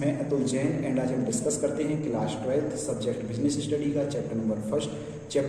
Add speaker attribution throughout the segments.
Speaker 1: मैं अतुल जैन एंड आज हम डिस्कस करते हैं class 12th subject business study का चैप्टर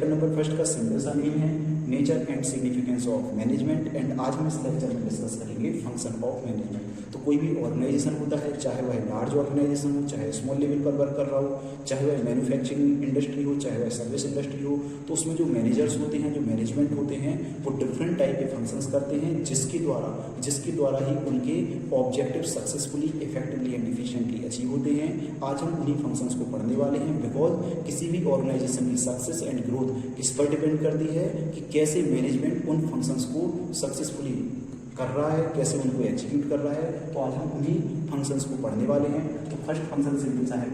Speaker 1: नंबर फर्स्ट का सिंपल सा नेम है nature and significance of management. And आज हम इस लेक्चर में डिस्कस करेंगे फंक्शन ऑफ मैनेजमेंट। तो कोई भी ऑर्गेनाइजेशन होता है, चाहे वह लार्ज ऑर्गेनाइजेशन हो, चाहे स्मॉल लेवल पर वर्क कर रहा हो, चाहे वह मैन्युफैक्चरिंग इंडस्ट्री हो, चाहे वह सर्विस इंडस्ट्री हो, तो उसमें जो मैनेजर्स होते हैं, जो मैनेजमेंट होते हैं, वो डिफरेंट टाइप के फंक्शंस करते हैं जिसके द्वारा ही उनके objective successfully, effectively and efficiently achieve होते हैं। आज हम उन्हीं फंक्शंस को पढ़ने वाले हैं बिकॉज किसी भी ऑर्गेनाइजेशन की सक्सेस एंड ग्रोथ किस पर डिपेंड करती है कि कैसे मैनेजमेंट उन फंक्शंस को सक्सेसफुली कर रहा है, कैसे उनको एग्जीक्यूट कर रहा है। तो आज हम उन्हीं फंक्शंस को पढ़ने वाले हैं। तो फर्स्ट फंक्शन सिंपल सा है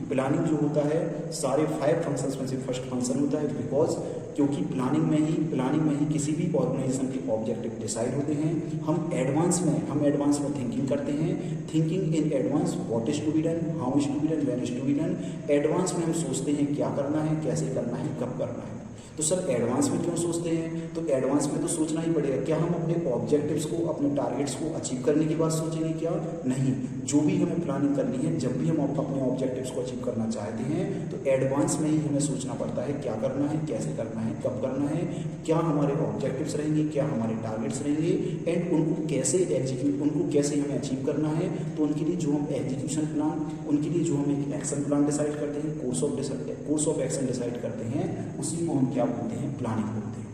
Speaker 1: प्लानिंग जो होता है सारे 5 फंक्शंस में से फर्स्ट फंक्शन होता है बिकॉज क्योंकि प्लानिंग में ही किसी भी ऑर्गेनाइजेशन के ऑब्जेक्टिव डिसाइड होते हैं। हम एडवांस में थिंकिंग करते हैं, thinking in advance, what is to be done, how is to be done, when is to be done. Advance में हम सोचते हैं क्या करना है, कैसे करना है, कब करना है। तो सर एडवांस में क्यों सोचते हैं? तो एडवांस में तो सोचना ही पड़ेगा। क्या हम अपने ऑब्जेक्टिव्स को, अपने टारगेट्स को अचीव करने की बात सोचेंगे? क्या नहीं। जो भी हमें प्लानिंग करनी है, जब भी हम अपने ऑब्जेक्टिव्स को अचीव करना चाहते हैं तो एडवांस में ही हमें सोचना पड़ता है क्या करना है, कैसे करना है, कब करना है, क्या हमारे ऑब्जेक्टिव्स रहेंगे, क्या हमारे टारगेट्स रहेंगे एंड उनको कैसे हमें अचीव करना है। तो उनके लिए जो हम एग्जीक्यूशन प्लान, उनके लिए जो हम एक एक्शन प्लान डिसाइड करते हैं, कोर्स ऑफ एक्शन डिसाइड करते हैं, उसी को हम क्या बोलते हैं? प्लानिंग बोलते हैं।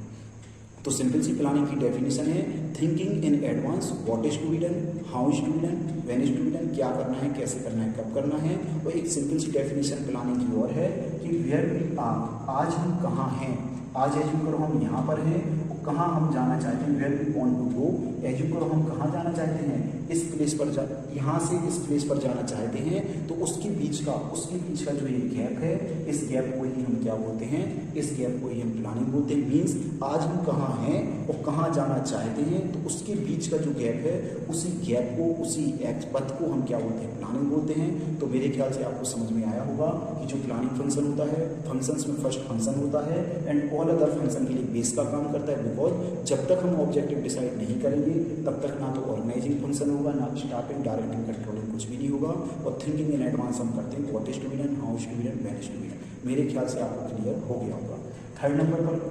Speaker 1: तो सिंपल सी प्लानिंग की डेफिनेशन है thinking in advance, what is to be done, how is to be done, when is to be done, क्या करना है, कैसे करना है, कब करना है। और एक सिंपल सी डेफिनेशन प्लानिंग की और है कि वेयर वी आर, आज हम कहाँ हैं। आज एज्यूम करो हम यहाँ पर हैं, कहाँ हम जाना चाहते हैं, where we want to go. Assume करो हम कहाँ जाना चाहते हैं, इस प्लेस पर यहाँ से इस प्लेस पर जाना चाहते हैं। तो उसके बीच का जो ये गैप है, इस गैप को ही हम क्या बोलते हैं? इस गैप को ही हम प्लानिंग बोलते हैं। मीन्स आज हम कहाँ हैं और कहाँ जाना चाहते हैं, तो उसके बीच का जो गैप है, उसी गैप को, उसी पथ को हम क्या बोलते हैं? प्लानिंग बोलते हैं। तो मेरे ख्याल से आपको समझ में आया होगा कि जो प्लानिंग फंक्शन होता है, फंक्शंस में फर्स्ट फंक्शन होता है एंड ऑल अदर फंक्शन के लिए बेस का काम करता है बिकॉज जब तक हम ऑब्जेक्टिव डिसाइड नहीं करेंगे तब तक ना तो ऑर्गेनाइजिंग फंक्शन होगा, ना स्टार्टिंग, डायरेक्टिंग, कंट्रोलिंग कुछ भी नहीं होगा। और थिंकिंग इन एडवांस हम करते हैं what is to be done, how is to be done, when is to be done. मेरे ख्याल से आपको क्लियर हो गया होगा।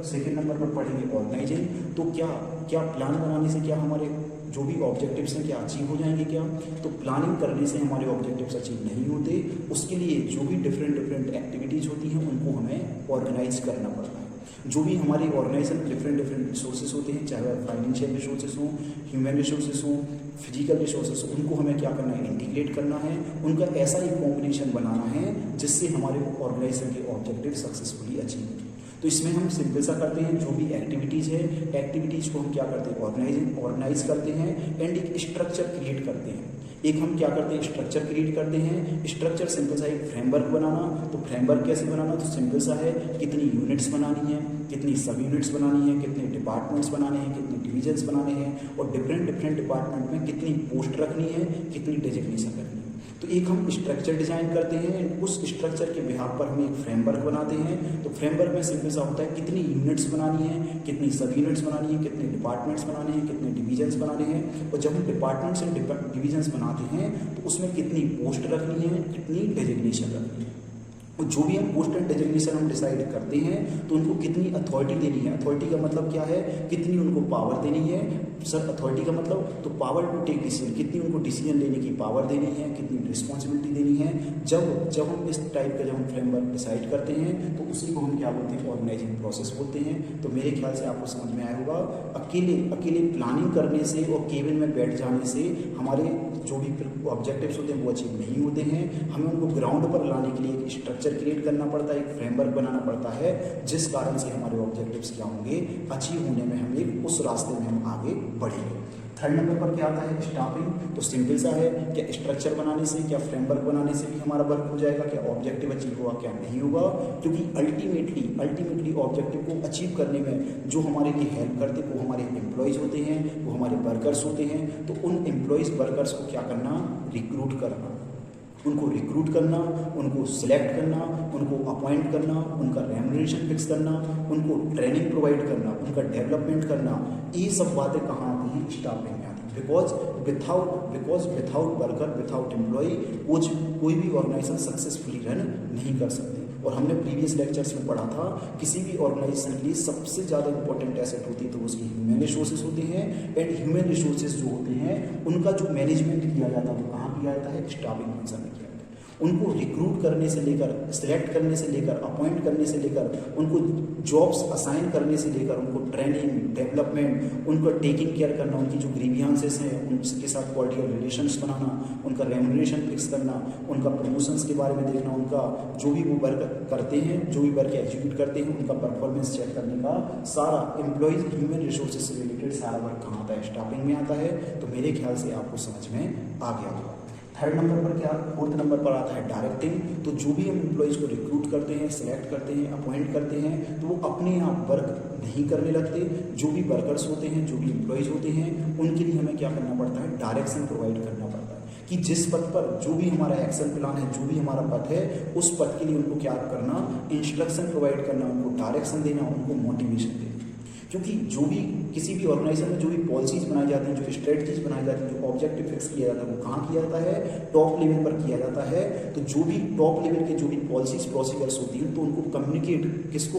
Speaker 1: सेकेंड नंबर पर पढ़ेंगे ऑर्गेनाइजिंग। तो क्या प्लान बनाने से क्या हमारे जो भी ऑब्जेक्टिव्स हैं क्या अचीव हो जाएंगे? क्या तो प्लानिंग करने से हमारे ऑब्जेक्टिव्स अचीव नहीं होते। उसके लिए जो भी डिफरेंट एक्टिविटीज़ होती हैं उनको हमें ऑर्गेनाइज करना पड़ता है। जो भी हमारी ऑर्गेनाइजेशन डिफरेंट रिसोर्सेज होते हैं, चाहे वह फाइनेंशियल रिसोर्सेज हों, ह्यूमन रिसोर्सेज हों, फिजिकल रिसोर्सेज हों, उनको हमें क्या करना है? इंटीग्रेट करना है। उनका ऐसा ही कॉम्बिनेशन बनाना है जिससे हमारे ऑर्गेनाइजेशन के ऑब्जेक्टिव सक्सेसफुली अचीव हो। तो इसमें हम सिंपल सा करते हैं, जो भी एक्टिविटीज़ है, एक्टिविटीज़ को हम क्या करते हैं? ऑर्गेनाइज करते हैं एंड एक स्ट्रक्चर क्रिएट करते हैं। एक हम क्या करते हैं? स्ट्रक्चर क्रिएट करते हैं। स्ट्रक्चर सिंपल सा एक फ्रेमवर्क बनाना। तो फ्रेमवर्क कैसे बनाना? तो सिंपल सा है, कितनी यूनिट्स बनानी है, कितनी सब यूनिट्स बनानी है, कितने डिपार्टमेंट्स बनाने हैं, कितने डिविजन्स बनाने हैं और डिफरेंट डिपार्टमेंट में कितनी पोस्ट रखनी है, कितनी डेजिग्नेशन रखनी है। तो एक हम स्ट्रक्चर डिजाइन करते हैं, उस स्ट्रक्चर के बिहाफ पर हम एक फ्रेमवर्क बनाते हैं। तो फ्रेमवर्क में सिंपल सा होता है कितनी यूनिट्स बनानी है, कितनी सब यूनिट्स बनानी है, कितने डिपार्टमेंट्स बनाने हैं, कितने डिवीजन्स बनाने हैं। और जब हम डिपार्टमेंट्स एंड डिवीजन्स बनाते हैं तो उसमें कितनी पोस्ट रखनी है, कितनी डेजिग्नेशन रखनी है। और जो भी हम पोस्ट एंड डेजिग्नेशन हम डिसाइड करते हैं तो उनको कितनी अथॉरिटी देनी है। अथॉरिटी का मतलब क्या है? कितनी उनको पावर देनी है। सर अथॉरिटी का मतलब तो पावर टू टेक डिसीजन, कितनी उनको डिसीजन लेने की पावर देनी है, कितनी रिस्पॉन्सिबिलिटी देनी है। जब हम इस टाइप का जब हम फ्रेमवर्क डिसाइड करते हैं तो उसी को हम क्या बोलते हैं? ऑर्गेनाइजिंग प्रोसेस बोलते हैं। तो मेरे ख्याल से आपको समझ में आया होगा अकेले प्लानिंग करने से और केबिन में बैठ जाने से हमारे जो भी ऑब्जेक्टिव्स होते हैं वो अचीव नहीं होते हैं। हमें उनको ग्राउंड पर लाने के लिए एक स्ट्रक्चर क्रिएट करना पड़ता है, एक फ्रेमवर्क बनाना पड़ता है जिस कारण से हमारे ऑब्जेक्टिव्स क्या होंगे? अचीव होने में हम एक उस रास्ते में हम आगे बढ़ेंगे। थर्ड नंबर पर क्या आता है? स्टाफिंग। तो सिंपल सा है, क्या स्ट्रक्चर बनाने से, क्या फ्रेमवर्क बनाने से भी हमारा वर्क हो जाएगा? क्या ऑब्जेक्टिव अचीव होगा? क्या नहीं होगा? क्योंकि अल्टीमेटली ऑब्जेक्टिव को अचीव करने में जो हमारे लिए हेल्प करते हैं वो हमारे एम्प्लॉयज़ होते हैं, वो हमारे वर्कर्स होते हैं। तो उन एम्प्लॉयज़ वर्कर्स को क्या करना? रिक्रूट करना, उनको सिलेक्ट करना, उनको अपॉइंट करना, उनका रेम्युनरेशन फिक्स करना, उनको ट्रेनिंग प्रोवाइड करना, उनका डेवलपमेंट करना। ये सब बातें कहाँ आती हैं? स्टाफिंग में आती हैं। Because without worker, without employ कोई भी ऑर्गेनाइजेशन सक्सेसफुली रन नहीं कर सकती। और हमने प्रीवियस लेक्चर्स में पढ़ा था किसी भी ऑर्गेनाइजेशन के लिए सबसे ज़्यादा इंपॉर्टेंट एसेट होती है तो उसकी ह्यूमन रिसोर्सेज होते हैं। एंड ह्यूमन रिसोर्सेज जो होते हैं उनका जो मैनेजमेंट किया जाता है वो कहाँ किया जाता है? स्टाफिंग फंक्शन में किया जाता है। उनको रिक्रूट करने से लेकर, सिलेक्ट करने से लेकर, अपॉइंट करने से लेकर, उनको जॉब्स असाइन करने से लेकर, उनको ट्रेनिंग, डेवलपमेंट, उनको टेकिंग केयर करना, उनकी जो ग्रीवियंसेस हैं उनके साथ क्वालिटी रिलेशंस बनाना, उनका रेम्युनरेशन फिक्स करना, उनका प्रमोशंस के बारे में देखना, उनका जो भी वो वर्क करते हैं, जो भी वर्क एग्जीक्यूट करते हैं, उनका परफॉर्मेंस चेक करने का सारा एम्प्लॉयज़ ह्यूमन रिसोर्सेज से रिलेटेड सारा वर्क कहाँ आता है? स्टाफिंग में आता है। तो मेरे ख्याल से आपको समझ में आ गया होगा। थर्ड नंबर पर क्या, फोर्थ नंबर पर आता है डायरेक्टिंग। तो जो भी हम एम्प्लॉयज़ को रिक्रूट करते हैं, सिलेक्ट करते हैं, अपॉइंट करते हैं, तो वो अपने आप वर्क नहीं करने लगते। जो भी वर्कर्स होते हैं, जो भी एम्प्लॉयज़ होते हैं, उनके लिए हमें क्या करना पड़ता है? डायरेक्शन प्रोवाइड करना पड़ता है कि जिस पथ पर जो भी हमारा एक्शन प्लान है, जो भी हमारा पथ है, उस पथ के लिए उनको क्या करना? इंस्ट्रक्शन प्रोवाइड करना, उनको डायरेक्शन देना, उनको मोटिवेशन देना। क्योंकि जो भी किसी भी ऑर्गेनाइजेशन में जो भी पॉलिसीज बनाई जाती हैं, जो स्ट्रेटजीज बनाई जाती हैं, जो ऑब्जेक्टिव फिक्स किया जाता है, वो कहाँ किया जाता है? टॉप लेवल पर किया जाता है। तो जो भी टॉप लेवल के जो भी पॉलिसीज प्रोसीजर्स होती हैं, तो उनको कम्युनिकेट किस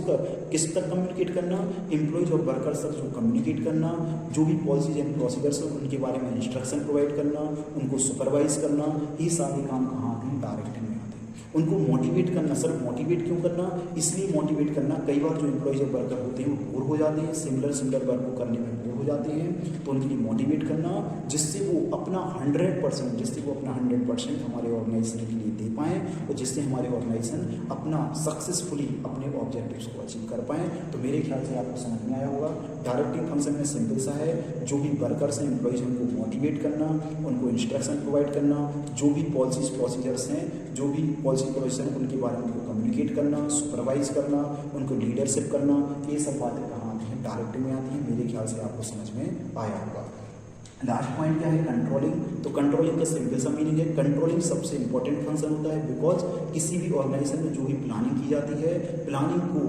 Speaker 1: तक कम्युनिकेट करना? एम्प्लॉयज और वर्कर्स तक जो कम्युनिकेट करना, जो भी पॉलिसीज एंड प्रोसीजर्स हैं उनके बारे में इंस्ट्रक्शन प्रोवाइड करना, उनको सुपरवाइज करना, ये सारे काम कहाँ आते हैं? डायरेक्टिंग में आते हैं। उनको मोटिवेट करना। सर मोटिवेट क्यों करना? इसलिए मोटिवेट करना, कई बार जो एम्प्लॉयज और वर्कर होते हैं वो बोर हो जाते हैं, सिमिलर वर्क को करने में बोर हो जाते हैं, तो उनके लिए मोटिवेट करना जिससे वो अपना 100% हमारे ऑर्गेनाइजेशन के लिए दे पाएँ और जिससे हमारे ऑर्गेनाइजेशन अपना सक्सेसफुली अपने ऑब्जेक्टिव्स को अचीव कर पाएँ। तो मेरे ख्याल से आपको समझ में आया होगा। डायरेक्टिंग फंक्शन में सिंपल सा है, जो भी वर्कर्स हैं, एम्प्लॉयज हैं, उनको मोटिवेट करना, उनको इंस्ट्रक्शन प्रोवाइड करना, जो भी पॉलिसीज प्रोसीजर्स हैं, जो भी पॉलिसी प्रोविजन उनके बारे में उनको कम्युनिकेट करना, सुपरवाइज करना, उनको लीडरशिप करना, ये सब बातें कहाँ आती हैं? डायरेक्टिंग में आती हैं। मेरे ख्याल से आपको समझ में आया होगा। लास्ट पॉइंट क्या है? कंट्रोलिंग। तो कंट्रोलिंग का सिंपल सा मीनिंग है, कंट्रोलिंग सबसे इंपॉर्टेंट फंक्शन होता है। बिकॉज किसी भी ऑर्गेनाइजेशन में जो भी प्लानिंग की जाती है, प्लानिंग को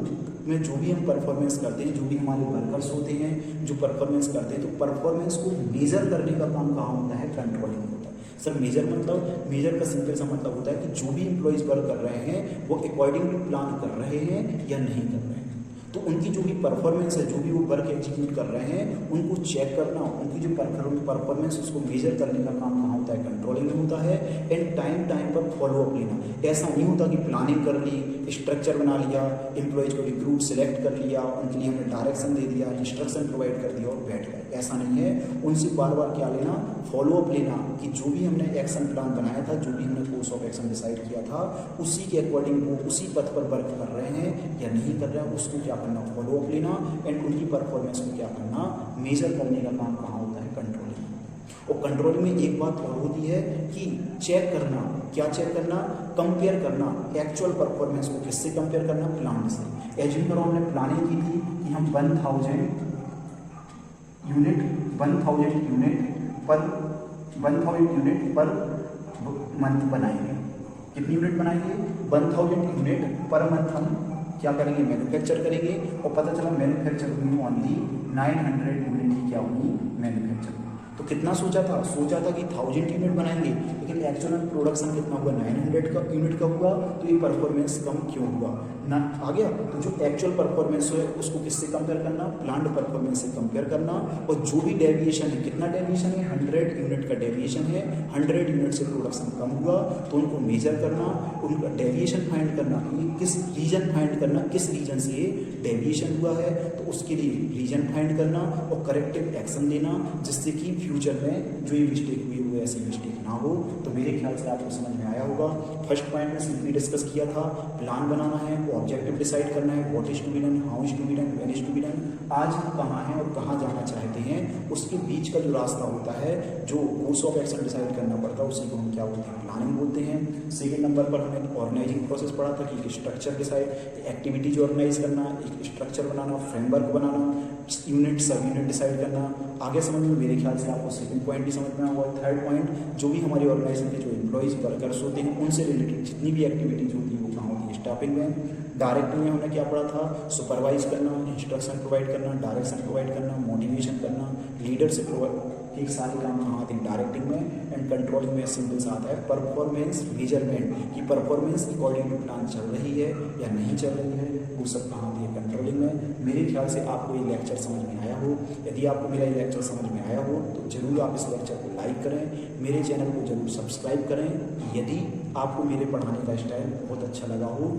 Speaker 1: में जो भी हम परफॉर्मेंस करते हैं, जो भी हमारे वर्कर्स होते हैं जो परफॉर्मेंस करते हैं, तो परफॉर्मेंस को मेजर करने का काम कहाँ होता है? कंट्रोलिंग होता है। सर मेजर का सिंपल सा मतलब होता है कि जो भी एम्प्लॉयज़ वर्क कर रहे हैं वो अकॉर्डिंग टू प्लान कर रहे हैं या नहीं कर रहे हैं। तो उनकी जो भी परफॉर्मेंस है, जो भी वो वर्क एग्जीक्यूट कर रहे हैं, उनको चेक करना, उनकी जो परफॉर्मेंस उसको मेजर करने का काम कहाँ होता है? कंट्रोलिंग में होता है। एंड टाइम पर फॉलो अप लेना। ऐसा नहीं होता कि प्लानिंग कर ली, स्ट्रक्चर बना लिया, एम्प्लॉयज को रिक्रूट सेलेक्ट कर लिया, उनके लिए हमने डायरेक्शन दे दिया, इंस्ट्रक्शन प्रोवाइड कर दिया और बैठ गए। ऐसा नहीं है। उनसे बार बार क्या लेना? फॉलो अप लेना कि जो भी हमने एक्शन प्लान बनाया था, जो भी हमने कोर्स ऑफ एक्शन डिसाइड किया था, उसी के अकॉर्डिंग वो उसी पथ पर वर्क कर रहे हैं या नहीं कर रहे हैं, उसको क्या करना? फॉलो अप लेना। एंड उनकी परफॉर्मेंस को क्या करना? मेजर करने का काम कहाँ होता है? कंट्रोलिंग। और कंट्रोलिंग में एक बात और होती है कि चेक करना। क्या चेक करना? कंपेयर करना एक्चुअल परफॉर्मेंस को। किससे कंपेयर करना? प्लान से। एज्यूम करो हमने प्लानिंग की थी कि हम 1000 यूनिट पर मंथ बनाएंगे। कितनी यूनिट बनाएंगे? 1000 यूनिट पर मंथ हम क्या करेंगे? मैन्युफैक्चर करेंगे। और पता चला मैन्युफैक्चर हुई ओनली 900 यूनिट ही क्या हुई? मैन्युफैक्चर। तो कितना सोचा था कि 1000 यूनिट बनाएंगे, लेकिन एक्चुअल प्रोडक्शन कितना हुआ? 900 का यूनिट का हुआ। तो ये परफॉर्मेंस कम क्यों हुआ? ना आ गया। तो जो एक्चुअल परफॉर्मेंस है उसको किससे कंपेयर करना? प्लान्ड परफॉर्मेंस से कंपेयर करना। और जो भी डेविएशन है, कितना डेविएशन है? 100 यूनिट का डेविएशन है। 100 यूनिट से प्रोडक्शन कम हुआ तो उनको मेजर करना, उनका डेविएशन फाइंड करना, किस रीजन फाइंड करना, किस रीजन से डेविएशन हुआ है, तो उसके लिए रीजन फाइंड करना और करेक्टिव एक्शन लेना, जिससे कि फ्यूचर में जो ये मिस्टेक हुई वो ऐसी मिस्टेक ना हो। तो मेरे ख्याल से आपको समझ में आया होगा। फर्स्ट पॉइंट में सिंपली डिस्कस किया था, प्लान बनाना है, ऑब्जेक्टिव डिसाइड करना है, what is to be done, how is to be done, when is to be done, आज हम कहाँ हैं और कहाँ जाना चाहते हैं, उसके बीच का जो रास्ता होता है, जो कोर्स ऑफ एक्शन डिसाइड करना पड़ता है, उसी को हम क्या बोलते हैं? प्लानिंग बोलते हैं। सेकेंड नंबर पर हमने ऑर्गेनाइजिंग प्रोसेस पढ़ा था कि एक स्ट्रक्चर डिसाइड, एक्टिविटीज ऑर्गेनाइज करना, एक स्ट्रक्चर बनाना, फ्रेमवर्क बनाना, यूनिट सब यूनिट डिसाइड करना। आगे समझ में मेरे ख्याल से आपको सेकंड पॉइंट भी समझ में आया होगा। थर्ड पॉइंट, जो भी हमारी ऑर्गेनाइजेशन के जो एम्प्लॉयज वर्कर्स होते हैं उनसे रिलेटेड जितनी भी एक्टिविटीज होती है वो कहाँ होती है? स्टाफिंग में। डायरेक्टिंग में हमने क्या पढ़ा था? सुपरवाइज करना, इंस्ट्रक्शन प्रोवाइड करना, डायरेक्शन प्रोवाइड करना, मोटिवेशन करना, लीडरशिप एक सारे काम कहाँ आते हैं, डायरेक्टिंग में एंड कंट्रोलिंग में सिंपल सा आता है परफॉर्मेंस मेजरमेंट, कि परफॉर्मेंस अकॉर्डिंग टू प्लान चल रही है या नहीं चल रही है, वो सब कहाँ आती है, कंट्रोलिंग में। मेरे ख्याल से आपको ये लेक्चर समझ में आया हो। यदि आपको मेरा ये लेक्चर समझ में आया हो तो जरूर आप इस लेक्चर को लाइक करें, मेरे चैनल को जरूर सब्सक्राइब करें। यदि आपको मेरे पढ़ाने का स्टाइल बहुत अच्छा लगा हो,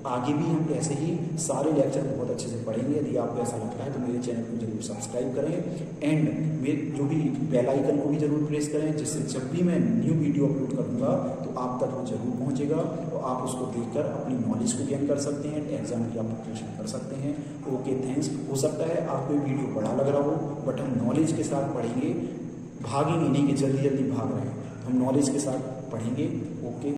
Speaker 1: आगे भी हम ऐसे ही सारे लेक्चर बहुत अच्छे से पढ़ेंगे। यदि आपको ऐसा लगता है तो मेरे चैनल को जरूर सब्सक्राइब करें एंड मेरे जो भी बेल आइकन को भी जरूर प्रेस करें, जिससे जब भी मैं न्यू वीडियो अपलोड करूँगा तो आप तक वो जरूर पहुँचेगा और आप उसको देखकर अपनी नॉलेज को गेन कर सकते हैं, एग्जाम की आप प्रिपरेशन कर सकते हैं। Okay, thanks. हो सकता है आपको ये वीडियो बड़ा लग रहा हो, बट हम नॉलेज के साथ पढ़ेंगे, भागेंगे नहीं कि जल्दी जल्दी भाग रहे हैं, हम नॉलेज के साथ पढ़ेंगे। ओके।